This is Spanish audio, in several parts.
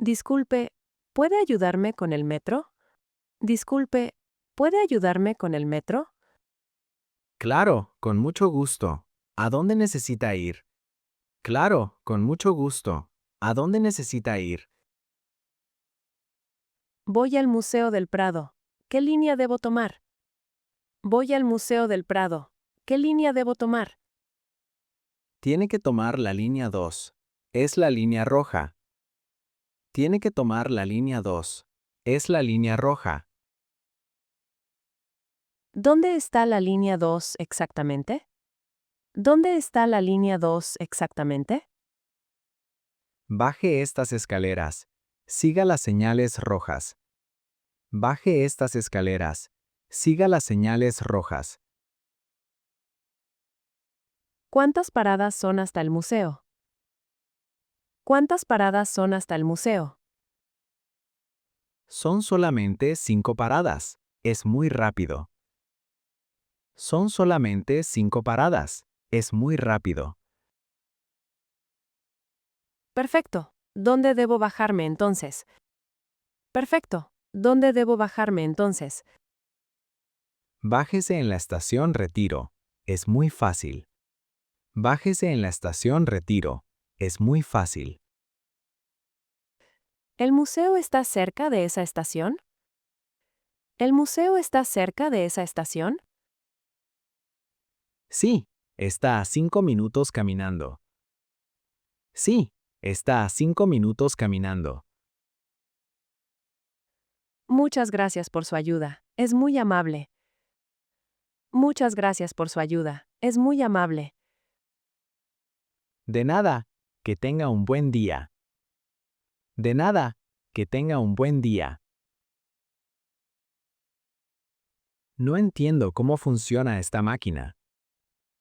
Disculpe, ¿puede ayudarme con el metro? Disculpe, ¿puede ayudarme con el metro? Claro, con mucho gusto. ¿A dónde necesita ir? Claro, con mucho gusto. ¿A dónde necesita ir? Voy al Museo del Prado. ¿Qué línea debo tomar? Voy al Museo del Prado. ¿Qué línea debo tomar? Tiene que tomar la línea 2. Es la línea roja. Tiene que tomar la línea 2. Es la línea roja. ¿Dónde está la línea 2 exactamente? ¿Dónde está la línea 2 exactamente? Baje estas escaleras. Siga las señales rojas. Baje estas escaleras. Siga las señales rojas. ¿Cuántas paradas son hasta el museo? ¿Cuántas paradas son hasta el museo? Son solamente 5 paradas. Es muy rápido. Son solamente 5 paradas. Es muy rápido. Perfecto. ¿Dónde debo bajarme entonces? Perfecto. ¿Dónde debo bajarme entonces? Bájese en la estación Retiro. Es muy fácil. Bájese en la estación Retiro. Es muy fácil. ¿El museo está cerca de esa estación? ¿El museo está cerca de esa estación? Sí, está a 5 minutos caminando. Sí, está a 5 minutos caminando. Muchas gracias por su ayuda. Es muy amable. Muchas gracias por su ayuda. Es muy amable. De nada, que tenga un buen día. De nada, que tenga un buen día. No entiendo cómo funciona esta máquina.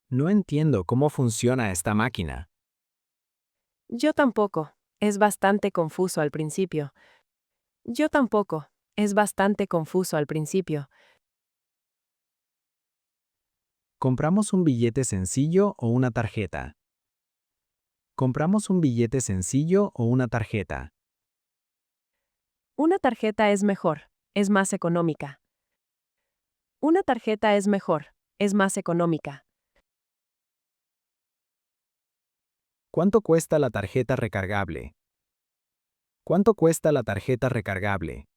No entiendo cómo funciona esta máquina. Yo tampoco. Es bastante confuso al principio. Yo tampoco. Es bastante confuso al principio. ¿Compramos un billete sencillo o una tarjeta? ¿Compramos un billete sencillo o una tarjeta? Una tarjeta es mejor. Es más económica. Una tarjeta es mejor. Es más económica. ¿Cuánto cuesta la tarjeta recargable? ¿Cuánto cuesta la tarjeta recargable?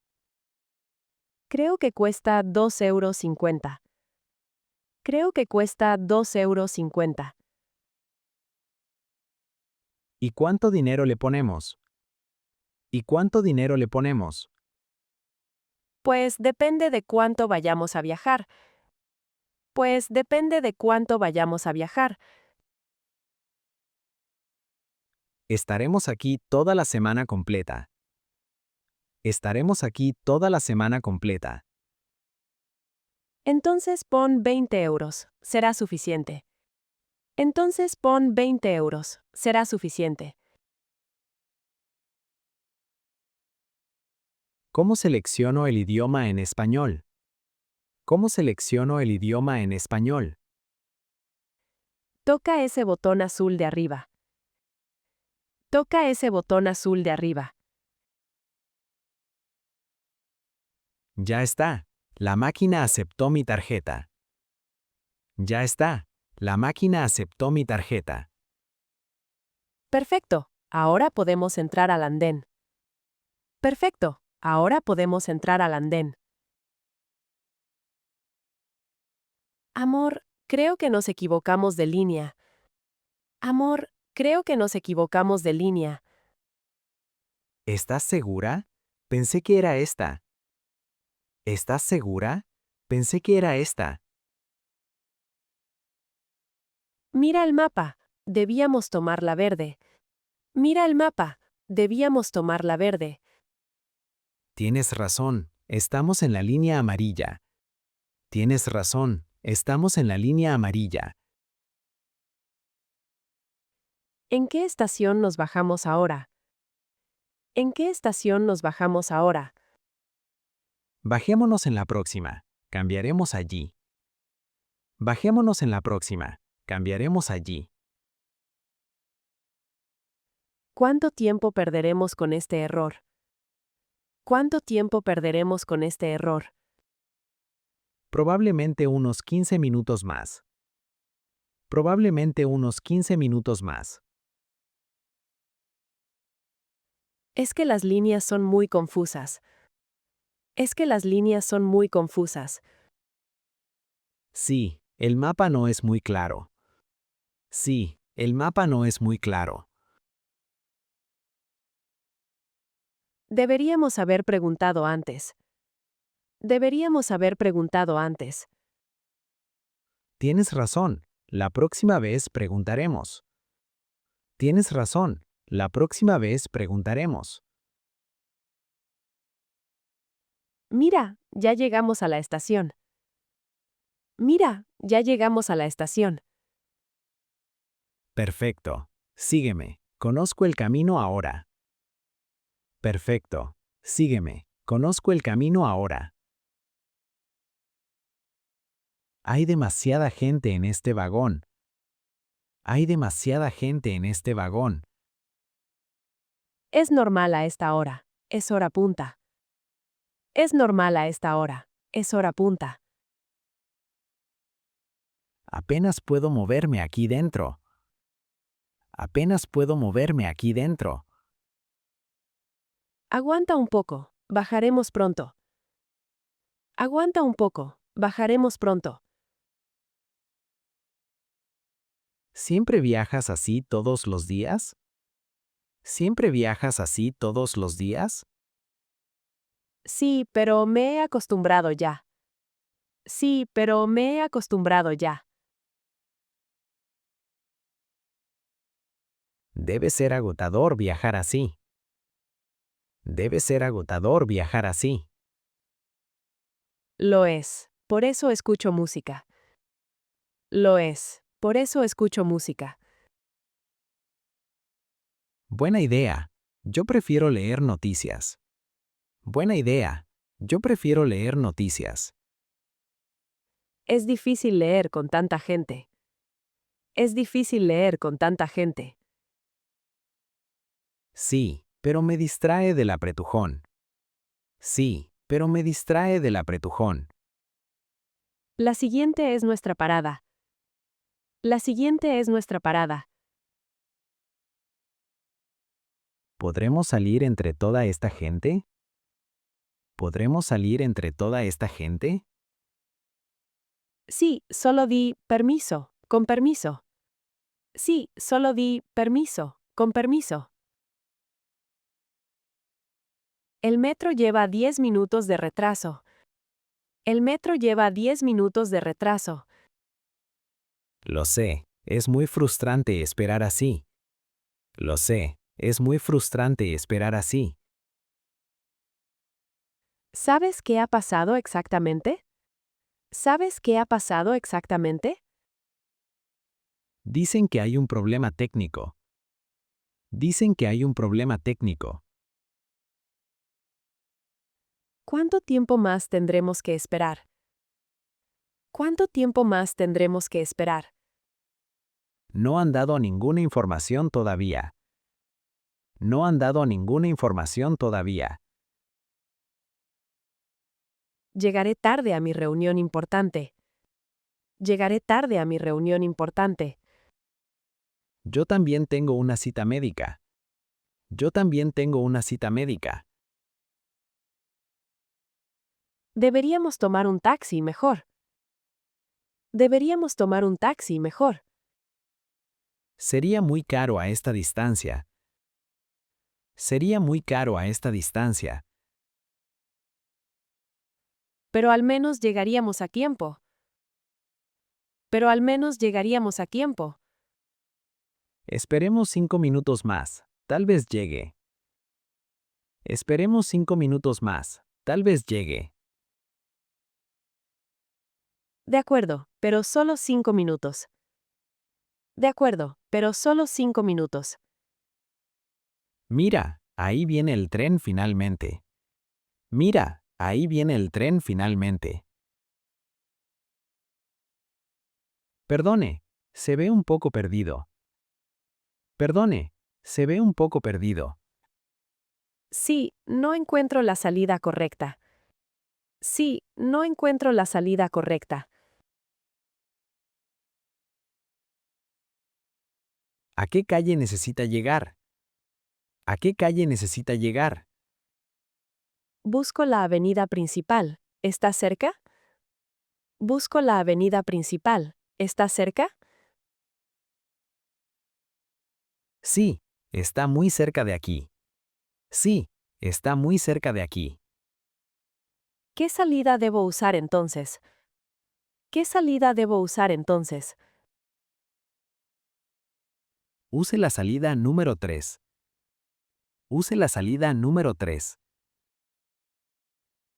Creo que cuesta 2,50 €. Creo que cuesta 2,50 €. ¿Y cuánto dinero le ponemos? ¿Y cuánto dinero le ponemos? Pues depende de cuánto vayamos a viajar. Pues depende de cuánto vayamos a viajar. Estaremos aquí toda la semana completa. Estaremos aquí toda la semana completa. Entonces pon 20 €. Será suficiente. Entonces pon 20 €. Será suficiente. ¿Cómo selecciono el idioma en español? ¿Cómo selecciono el idioma en español? Toca ese botón azul de arriba. Toca ese botón azul de arriba. Ya está. La máquina aceptó mi tarjeta. Ya está. La máquina aceptó mi tarjeta. Perfecto. Ahora podemos entrar al andén. Perfecto. Ahora podemos entrar al andén. Amor, creo que nos equivocamos de línea. Amor, creo que nos equivocamos de línea. ¿Estás segura? Pensé que era esta. ¿Estás segura? Pensé que era esta. Mira el mapa. Debíamos tomar la verde. Mira el mapa. Debíamos tomar la verde. Tienes razón. Estamos en la línea amarilla. Tienes razón. Estamos en la línea amarilla. ¿En qué estación nos bajamos ahora? ¿En qué estación nos bajamos ahora? Bajémonos en la próxima. Cambiaremos allí. Bajémonos en la próxima. Cambiaremos allí. ¿Cuánto tiempo perderemos con este error? ¿Cuánto tiempo perderemos con este error? Probablemente unos 15 minutos más. Probablemente unos 15 minutos más. Es que las líneas son muy confusas. Es que las líneas son muy confusas. Sí, el mapa no es muy claro. Sí, el mapa no es muy claro. Deberíamos haber preguntado antes. Deberíamos haber preguntado antes. Tienes razón. La próxima vez preguntaremos. Tienes razón. La próxima vez preguntaremos. Mira, ya llegamos a la estación. Mira, ya llegamos a la estación. Perfecto. Sígueme. Conozco el camino ahora. Perfecto. Sígueme. Conozco el camino ahora. Hay demasiada gente en este vagón. Hay demasiada gente en este vagón. Es normal a esta hora. Es hora punta. Es normal a esta hora. Es hora punta. Apenas puedo moverme aquí dentro. Apenas puedo moverme aquí dentro. Aguanta un poco. Bajaremos pronto. Aguanta un poco. Bajaremos pronto. ¿Siempre viajas así todos los días? ¿Siempre viajas así todos los días? Sí, pero me he acostumbrado ya. Sí, pero me he acostumbrado ya. Debe ser agotador viajar así. Debe ser agotador viajar así. Lo es. Por eso escucho música. Lo es. Por eso escucho música. Buena idea. Yo prefiero leer noticias. Buena idea. Yo prefiero leer noticias. Es difícil leer con tanta gente. Es difícil leer con tanta gente. Sí, pero me distrae del apretujón. Sí, pero me distrae del apretujón. La siguiente es nuestra parada. La siguiente es nuestra parada. ¿Podremos salir entre toda esta gente? ¿Podremos salir entre toda esta gente? Sí, solo di permiso, con permiso. Sí, solo di permiso, con permiso. El metro lleva 10 minutos de retraso. El metro lleva 10 minutos de retraso. Lo sé, es muy frustrante esperar así. Lo sé, es muy frustrante esperar así. ¿Sabes qué ha pasado exactamente? ¿Sabes qué ha pasado exactamente? Dicen que hay un problema técnico. Dicen que hay un problema técnico. ¿Cuánto tiempo más tendremos que esperar? ¿Cuánto tiempo más tendremos que esperar? No han dado ninguna información todavía. No han dado ninguna información todavía. Llegaré tarde a mi reunión importante. Llegaré tarde a mi reunión importante. Yo también tengo una cita médica. Yo también tengo una cita médica. Deberíamos tomar un taxi mejor. Deberíamos tomar un taxi mejor. Sería muy caro a esta distancia. Sería muy caro a esta distancia. Pero al menos llegaríamos a tiempo. Pero al menos llegaríamos a tiempo. Esperemos 5 minutos más. Tal vez llegue. Esperemos 5 minutos más. Tal vez llegue. De acuerdo, pero solo 5 minutos. De acuerdo, pero solo 5 minutos. Mira, ahí viene el tren finalmente. Mira, ahí viene el tren finalmente. Perdone, se ve un poco perdido. Perdone, se ve un poco perdido. Sí, no encuentro la salida correcta. Sí, no encuentro la salida correcta. ¿A qué calle necesita llegar? ¿A qué calle necesita llegar? Busco la avenida principal. ¿Está cerca? Busco la avenida principal. ¿Está cerca? Sí, está muy cerca de aquí. Sí, está muy cerca de aquí. ¿Qué salida debo usar entonces? ¿Qué salida debo usar entonces? Use la salida número 3. Use la salida número 3.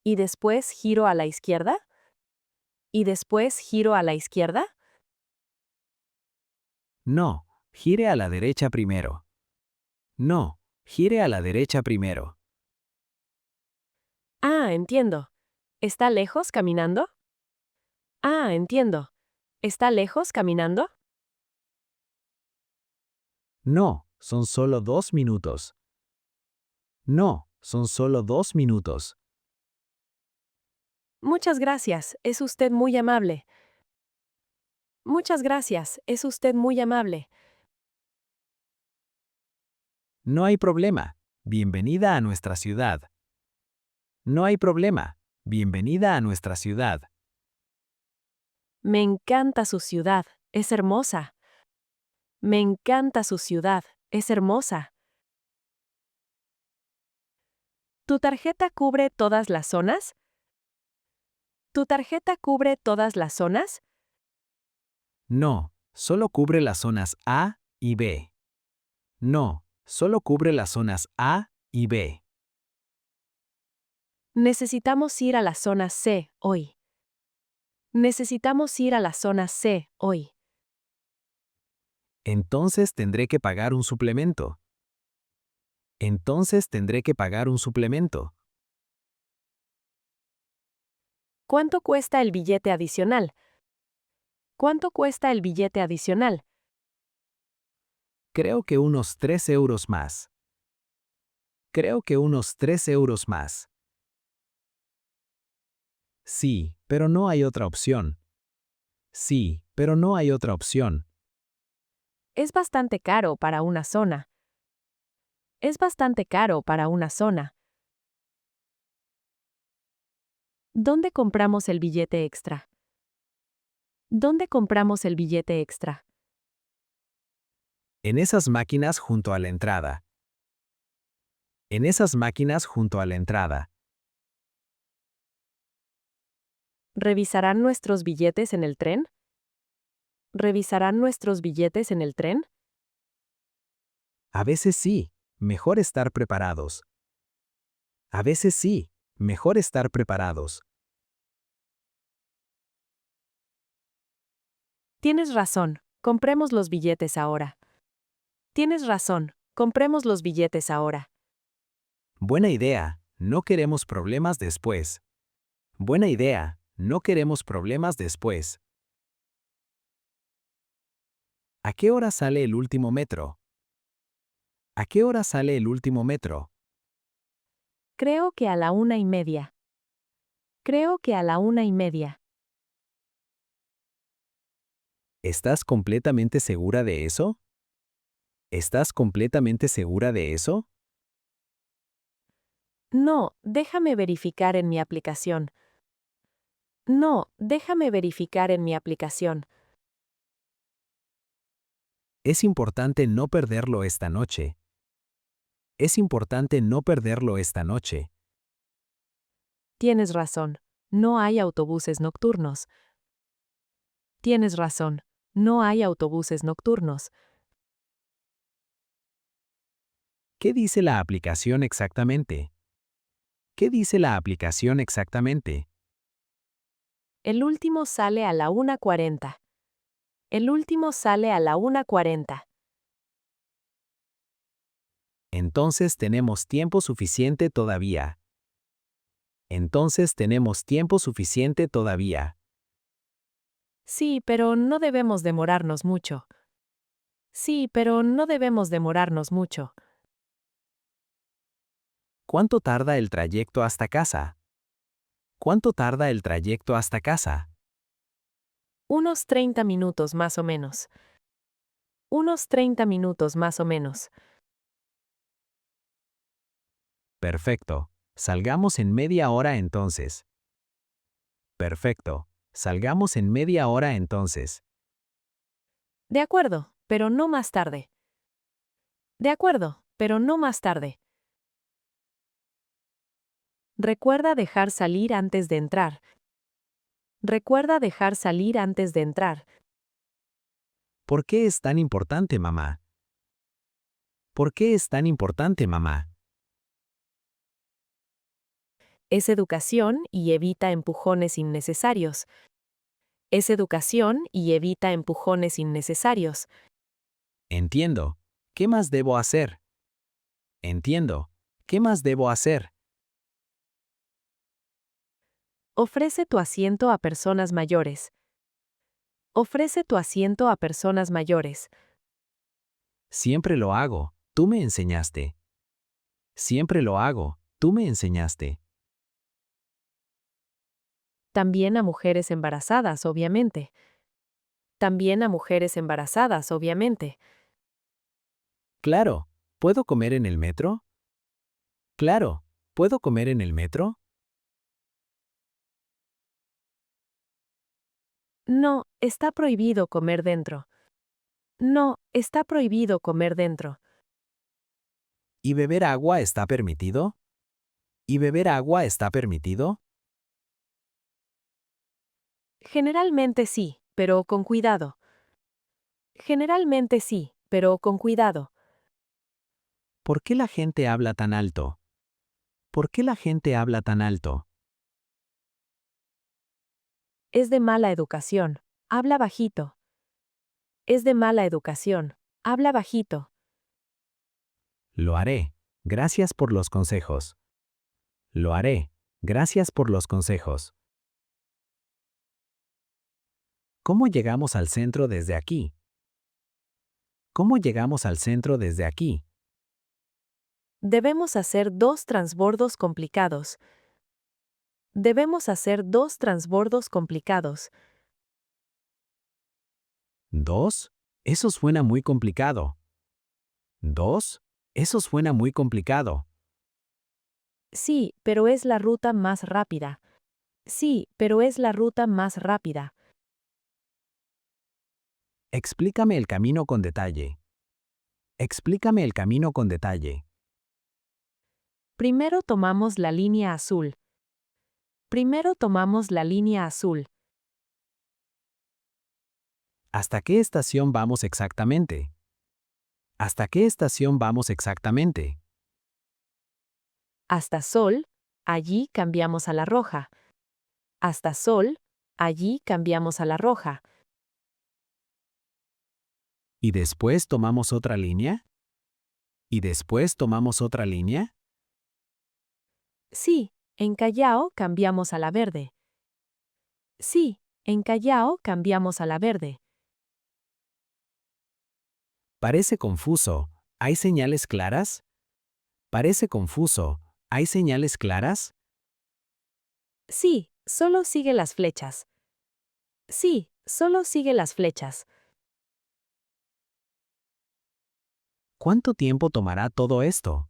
¿Y después giro a la izquierda? ¿Y después giro a la izquierda? No, gire a la derecha primero. No, gire a la derecha primero. Ah, entiendo. ¿Está lejos caminando? Ah, entiendo. ¿Está lejos caminando? No, son solo 2 minutos. No, son solo 2 minutos. Muchas gracias, es usted muy amable. Muchas gracias, es usted muy amable. No hay problema. Bienvenida a nuestra ciudad. No hay problema. Bienvenida a nuestra ciudad. Me encanta su ciudad, es hermosa. Me encanta su ciudad, es hermosa. ¿Tu tarjeta cubre todas las zonas? ¿Tu tarjeta cubre todas las zonas? No, solo cubre las zonas A y B. No, solo cubre las zonas A y B. Necesitamos ir a la zona C hoy. Necesitamos ir a la zona C hoy. Entonces tendré que pagar un suplemento. Entonces tendré que pagar un suplemento. ¿Cuánto cuesta el billete adicional? ¿Cuánto cuesta el billete adicional? Creo que unos 3 euros más. Creo que unos 3 euros más. Sí, pero no hay otra opción. Sí, pero no hay otra opción. Es bastante caro para una zona. Es bastante caro para una zona. ¿Dónde compramos el billete extra? ¿Dónde compramos el billete extra? En esas máquinas junto a la entrada. En esas máquinas junto a la entrada. ¿Revisarán nuestros billetes en el tren? ¿Revisarán nuestros billetes en el tren? A veces sí, mejor estar preparados. A veces sí, mejor estar preparados. Tienes razón, compremos los billetes ahora. Tienes razón, compremos los billetes ahora. Buena idea, no queremos problemas después. Buena idea, no queremos problemas después. ¿A qué hora sale el último metro? ¿A qué hora sale el último metro? Creo que a la 1:30. Creo que a la 1:30. ¿Estás completamente segura de eso? ¿Estás completamente segura de eso? No, déjame verificar en mi aplicación. No, déjame verificar en mi aplicación. Es importante no perderlo esta noche. Es importante no perderlo esta noche. Tienes razón, no hay autobuses nocturnos. Tienes razón, no hay autobuses nocturnos. ¿Qué dice la aplicación exactamente? ¿Qué dice la aplicación exactamente? El último sale a la 1:40. El último sale a la 1:40. Entonces tenemos tiempo suficiente todavía. Entonces tenemos tiempo suficiente todavía. Sí, pero no debemos demorarnos mucho. Sí, pero no debemos demorarnos mucho. ¿Cuánto tarda el trayecto hasta casa? ¿Cuánto tarda el trayecto hasta casa? Unos 30 minutos más o menos. Unos 30 minutos más o menos. Perfecto. Salgamos en media hora entonces. Perfecto. Salgamos en media hora entonces. De acuerdo, pero no más tarde. De acuerdo, pero no más tarde. Recuerda dejar salir antes de entrar. Recuerda dejar salir antes de entrar. ¿Por qué es tan importante, mamá? ¿Por qué es tan importante, mamá? Es educación y evita empujones innecesarios. Es educación y evita empujones innecesarios. Entiendo. ¿Qué más debo hacer? Entiendo. ¿Qué más debo hacer? Ofrece tu asiento a personas mayores. Ofrece tu asiento a personas mayores. Siempre lo hago. Tú me enseñaste. Siempre lo hago. Tú me enseñaste. También a mujeres embarazadas, obviamente. También a mujeres embarazadas, obviamente. Claro. ¿Puedo comer en el metro? Claro. ¿Puedo comer en el metro? No, está prohibido comer dentro. No, está prohibido comer dentro. ¿Y beber agua está permitido? ¿Y beber agua está permitido? Generalmente sí, pero con cuidado. Generalmente sí, pero con cuidado. ¿Por qué la gente habla tan alto? ¿Por qué la gente habla tan alto? Es de mala educación. Habla bajito. Es de mala educación. Habla bajito. Lo haré. Gracias por los consejos. Lo haré. Gracias por los consejos. ¿Cómo llegamos al centro desde aquí? ¿Cómo llegamos al centro desde aquí? Debemos hacer 2 transbordos complicados. Debemos hacer 2 transbordos complicados. ¿Dos? Eso suena muy complicado. ¿Dos? Eso suena muy complicado. Sí, pero es la ruta más rápida. Sí, pero es la ruta más rápida. Explícame el camino con detalle. Explícame el camino con detalle. Primero tomamos la línea azul. Primero tomamos la línea azul. ¿Hasta qué estación vamos exactamente? ¿Hasta qué estación vamos exactamente? Hasta Sol, allí cambiamos a la roja. Hasta Sol, allí cambiamos a la roja. ¿Y después tomamos otra línea? ¿Y después tomamos otra línea? Sí, en Callao cambiamos a la verde. Sí, en Callao cambiamos a la verde. Parece confuso. ¿Hay señales claras? Parece confuso. ¿Hay señales claras? Sí, solo sigue las flechas. Sí, solo sigue las flechas. ¿Cuánto tiempo tomará todo esto?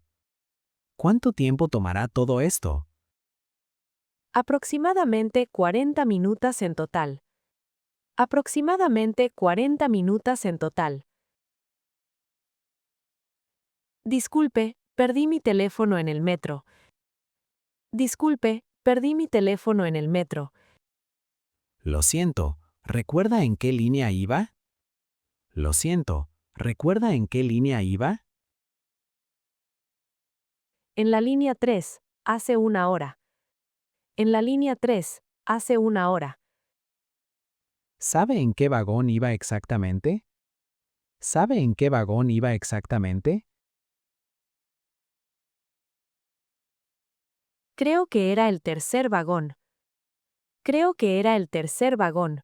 ¿Cuánto tiempo tomará todo esto? Aproximadamente 40 minutos en total. Aproximadamente 40 minutos en total. Disculpe, perdí mi teléfono en el metro. Disculpe, perdí mi teléfono en el metro. Lo siento. ¿Recuerda en qué línea iba? Lo siento. ¿Recuerda en qué línea iba? En la línea 3, hace una hora. En la línea 3, hace una hora. ¿Sabe en qué vagón iba exactamente? ¿Sabe en qué vagón iba exactamente? Creo que era el tercer vagón. Creo que era el tercer vagón.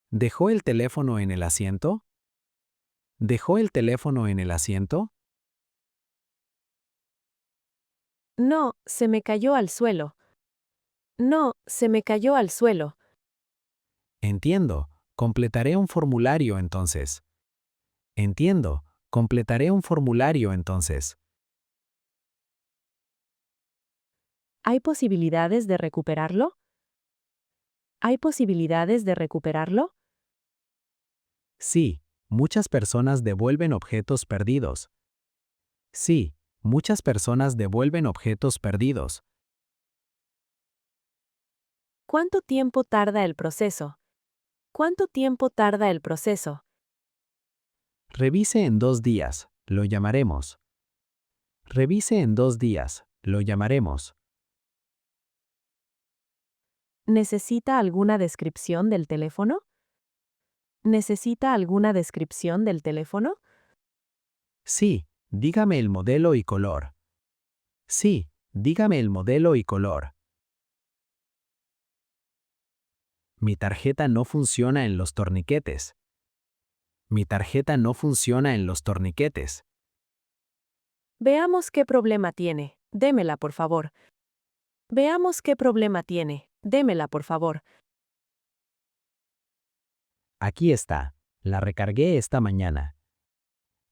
¿Dejó el teléfono en el asiento? ¿Dejó el teléfono en el asiento? No, se me cayó al suelo. No, se me cayó al suelo. Entiendo. Completaré un formulario entonces. Entiendo. Completaré un formulario entonces. ¿Hay posibilidades de recuperarlo? ¿Hay posibilidades de recuperarlo? Sí, muchas personas devuelven objetos perdidos. Sí, muchas personas devuelven objetos perdidos. ¿Cuánto tiempo tarda el proceso? ¿Cuánto tiempo tarda el proceso? Revise en 2 días. Lo llamaremos. Revise en 2 días. Lo llamaremos. ¿Necesita alguna descripción del teléfono? ¿Necesita alguna descripción del teléfono? Sí, dígame el modelo y color. Sí, dígame el modelo y color. Mi tarjeta no funciona en los torniquetes. Mi tarjeta no funciona en los torniquetes. Veamos qué problema tiene. Démela, por favor. Veamos qué problema tiene. Démela, por favor. Aquí está. La recargué esta mañana.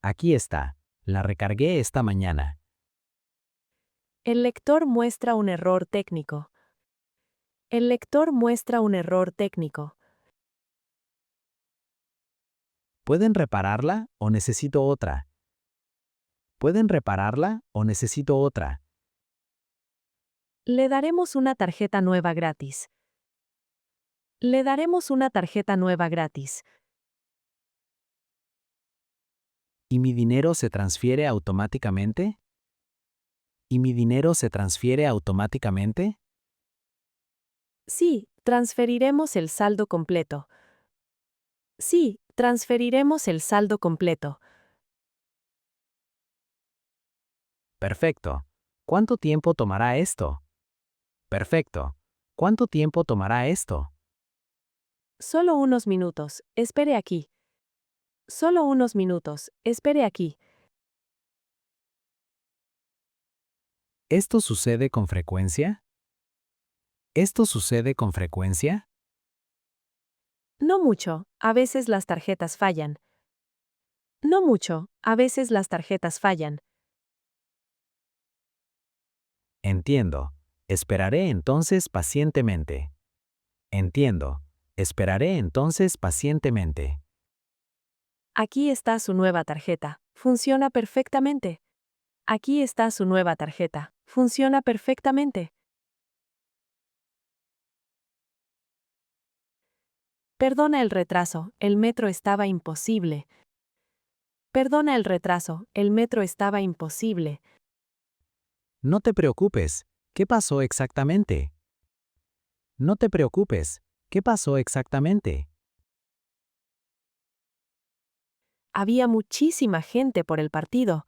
Aquí está. La recargué esta mañana. El lector muestra un error técnico. El lector muestra un error técnico. ¿Pueden repararla o necesito otra? ¿Pueden repararla o necesito otra? Le daremos una tarjeta nueva gratis. Le daremos una tarjeta nueva gratis. ¿Y mi dinero se transfiere automáticamente? ¿Y mi dinero se transfiere automáticamente? Sí, transferiremos el saldo completo. Sí, transferiremos el saldo completo. Perfecto. ¿Cuánto tiempo tomará esto? Perfecto. ¿Cuánto tiempo tomará esto? Solo unos minutos, espere aquí. Solo unos minutos, espere aquí. ¿Esto sucede con frecuencia? ¿Esto sucede con frecuencia? No mucho, a veces las tarjetas fallan. No mucho, a veces las tarjetas fallan. Entiendo. Esperaré entonces pacientemente. Entiendo. Esperaré entonces pacientemente. Aquí está su nueva tarjeta. Funciona perfectamente. Aquí está su nueva tarjeta. Funciona perfectamente. Perdona el retraso, el metro estaba imposible. Perdona el retraso, el metro estaba imposible. No te preocupes. ¿Qué pasó exactamente? No te preocupes. ¿Qué pasó exactamente? Había muchísima gente por el partido.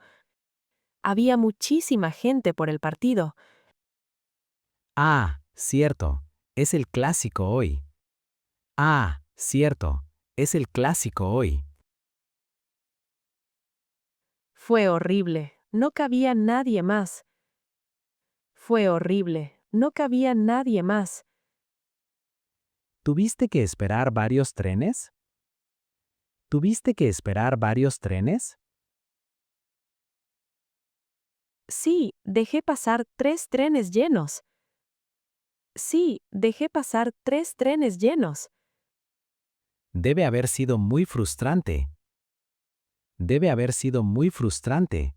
Había muchísima gente por el partido. Ah, cierto. Es el clásico hoy. Ah, cierto. Es el clásico hoy. Fue horrible. No cabía nadie más. Fue horrible. No cabía nadie más. ¿Tuviste que esperar varios trenes? ¿Tuviste que esperar varios trenes? Sí, dejé pasar 3 trenes llenos. Sí, dejé pasar 3 trenes llenos. Debe haber sido muy frustrante. Debe haber sido muy frustrante.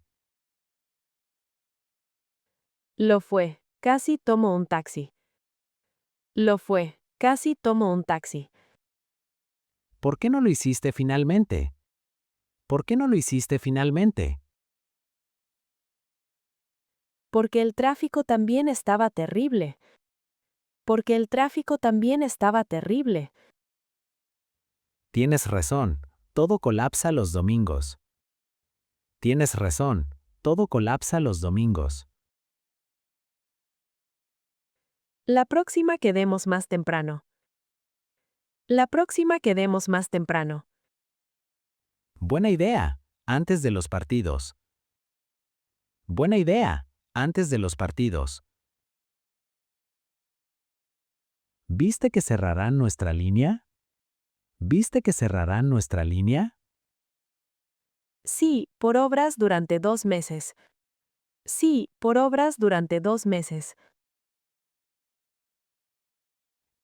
Lo fue. Casi tomo un taxi. Lo fue. Casi tomo un taxi. ¿Por qué no lo hiciste finalmente? ¿Por qué no lo hiciste finalmente? Porque el tráfico también estaba terrible. Porque el tráfico también estaba terrible. Tienes razón. Todo colapsa los domingos. Tienes razón. Todo colapsa los domingos. La próxima quedemos más temprano. La próxima quedemos más temprano. Buena idea. Antes de los partidos. Buena idea. antes de los partidos. ¿Viste que cerrarán nuestra línea? ¿Viste que cerrarán nuestra línea? Sí, por obras durante 2 meses. Sí, por obras durante 2 meses.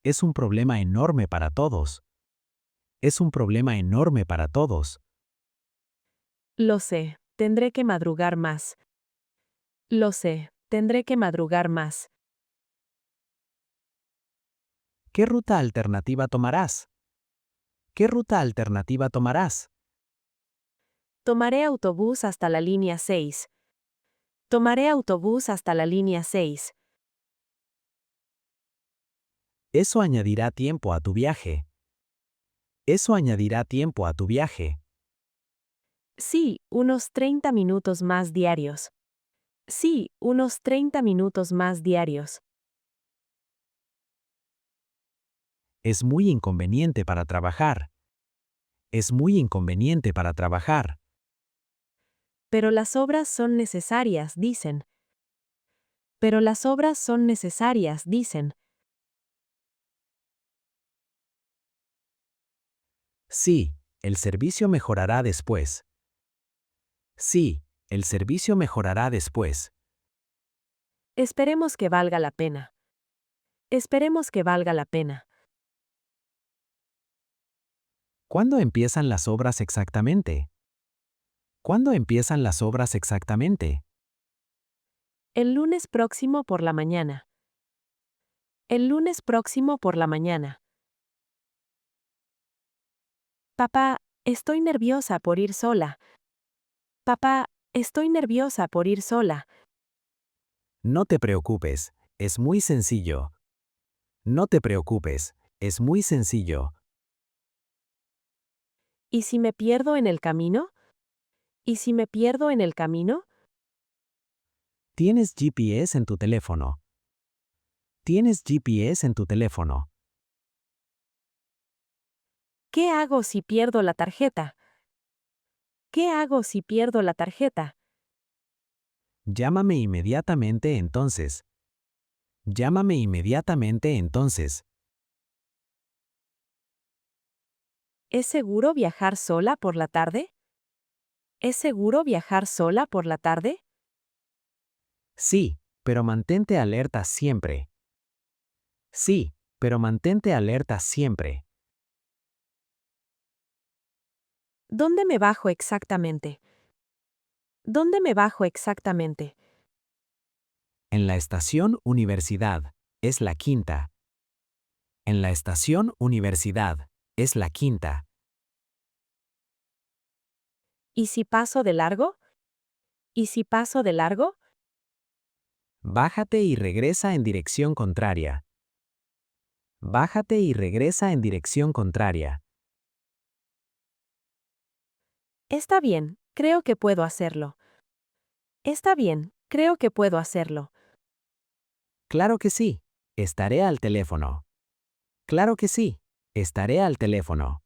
Es un problema enorme para todos. Es un problema enorme para todos. Lo sé, tendré que madrugar más. Lo sé, tendré que madrugar más. ¿Qué ruta alternativa tomarás? ¿Qué ruta alternativa tomarás? Tomaré autobús hasta la línea 6. Tomaré autobús hasta la línea 6. Eso añadirá tiempo a tu viaje. Eso añadirá tiempo a tu viaje. Sí, unos 30 minutos más diarios. Sí, unos 30 minutos más diarios. Es muy inconveniente para trabajar. Es muy inconveniente para trabajar. Pero las obras son necesarias, dicen. Pero las obras son necesarias, dicen. Sí, el servicio mejorará después. Sí, el servicio mejorará después. Esperemos que valga la pena. Esperemos que valga la pena. ¿Cuándo empiezan las obras exactamente? ¿Cuándo empiezan las obras exactamente? El lunes próximo por la mañana. El lunes próximo por la mañana. Papá, estoy nerviosa por ir sola. Papá, estoy nerviosa por ir sola. No te preocupes, es muy sencillo. No te preocupes, es muy sencillo. ¿Y si me pierdo en el camino? ¿Y si me pierdo en el camino? Tienes GPS en tu teléfono. Tienes GPS en tu teléfono. ¿Qué hago si pierdo la tarjeta? ¿Qué hago si pierdo la tarjeta? Llámame inmediatamente entonces. Llámame inmediatamente entonces. ¿Es seguro viajar sola por la tarde? ¿Es seguro viajar sola por la tarde? Sí, pero mantente alerta siempre. Sí, pero mantente alerta siempre. ¿Dónde me bajo exactamente? ¿Dónde me bajo exactamente? En la estación Universidad. Es la quinta. En la estación Universidad. Es la quinta. ¿Y si paso de largo? ¿Y si paso de largo? Bájate y regresa en dirección contraria. Bájate y regresa en dirección contraria. Está bien, creo que puedo hacerlo. Está bien, creo que puedo hacerlo. Claro que sí. Estaré al teléfono. Claro que sí. Estaré al teléfono.